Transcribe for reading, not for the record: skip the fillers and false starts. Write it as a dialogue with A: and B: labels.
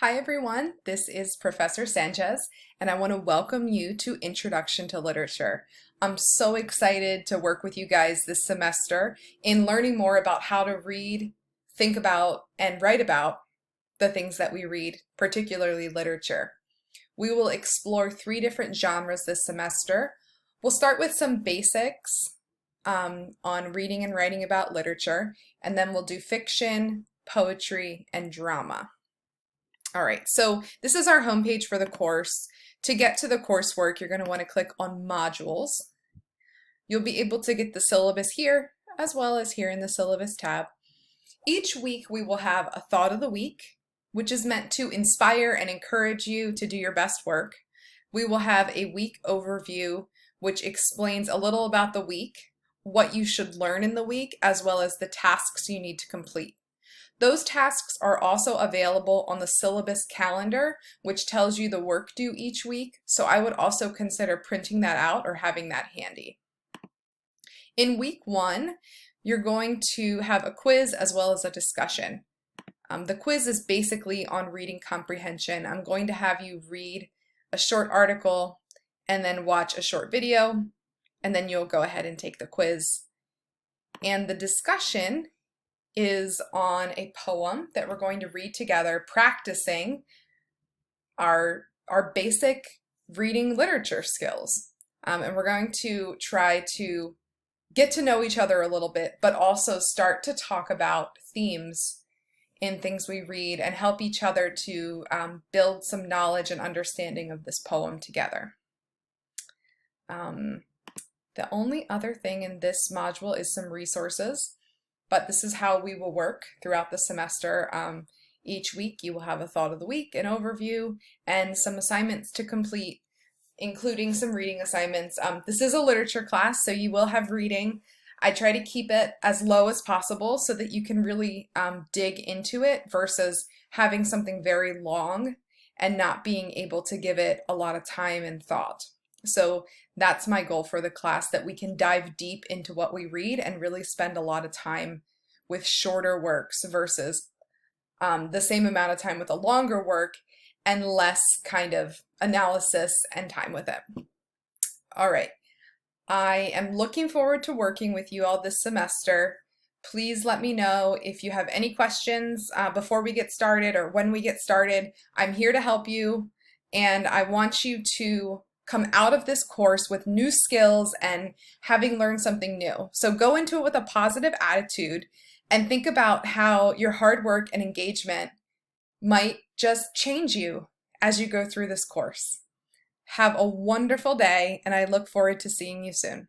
A: Hi everyone, this is Professor Sanchez, and I want to welcome you to Introduction to Literature. I'm so excited to work with you guys this semester in learning more about how to read, think about, and write about the things that we read, particularly literature. We will explore 3 different genres this semester. We'll start with some basics on reading and writing about literature, and then we'll do fiction, poetry, and drama. All right, so this is our homepage for the course. To get to the coursework, you're going to want to click on Modules. You'll be able to get the syllabus here, as well as here in the Syllabus tab. Each week we will have a Thought of the Week, which is meant to inspire and encourage you to do your best work. We will have a week overview, which explains a little about the week, what you should learn in the week, as well as the tasks you need to complete. Those tasks are also available on the syllabus calendar, which tells you the work due each week, so I would also consider printing that out or having that handy. In week 1, you're going to have a quiz as well as a discussion. The quiz is basically on reading comprehension. I'm going to have you read a short article and then watch a short video, and then you'll go ahead and take the quiz. And the discussion is on a poem that we're going to read together, practicing our basic reading literature skills. And we're going to try to get to know each other a little bit, but also start to talk about themes in things we read and help each other to build some knowledge and understanding of this poem together. The only other thing in this module is some resources. But this is how we will work throughout the semester. Each week you will have a thought of the week, an overview, and some assignments to complete, including some reading assignments. This is a literature class, so you will have reading. I try to keep it as low as possible so that you can really dig into it versus having something very long and not being able to give it a lot of time and thought. So that's my goal for the class, that we can dive deep into what we read and really spend a lot of time with shorter works versus the same amount of time with a longer work and less kind of analysis and time with it. All right, I am looking forward to working with you all this semester. Please let me know if you have any questions before we get started or when we get started. I'm here to help you, and I want you to come out of this course with new skills and having learned something new. So go into it with a positive attitude and think about how your hard work and engagement might just change you as you go through this course. Have a wonderful day, and I look forward to seeing you soon.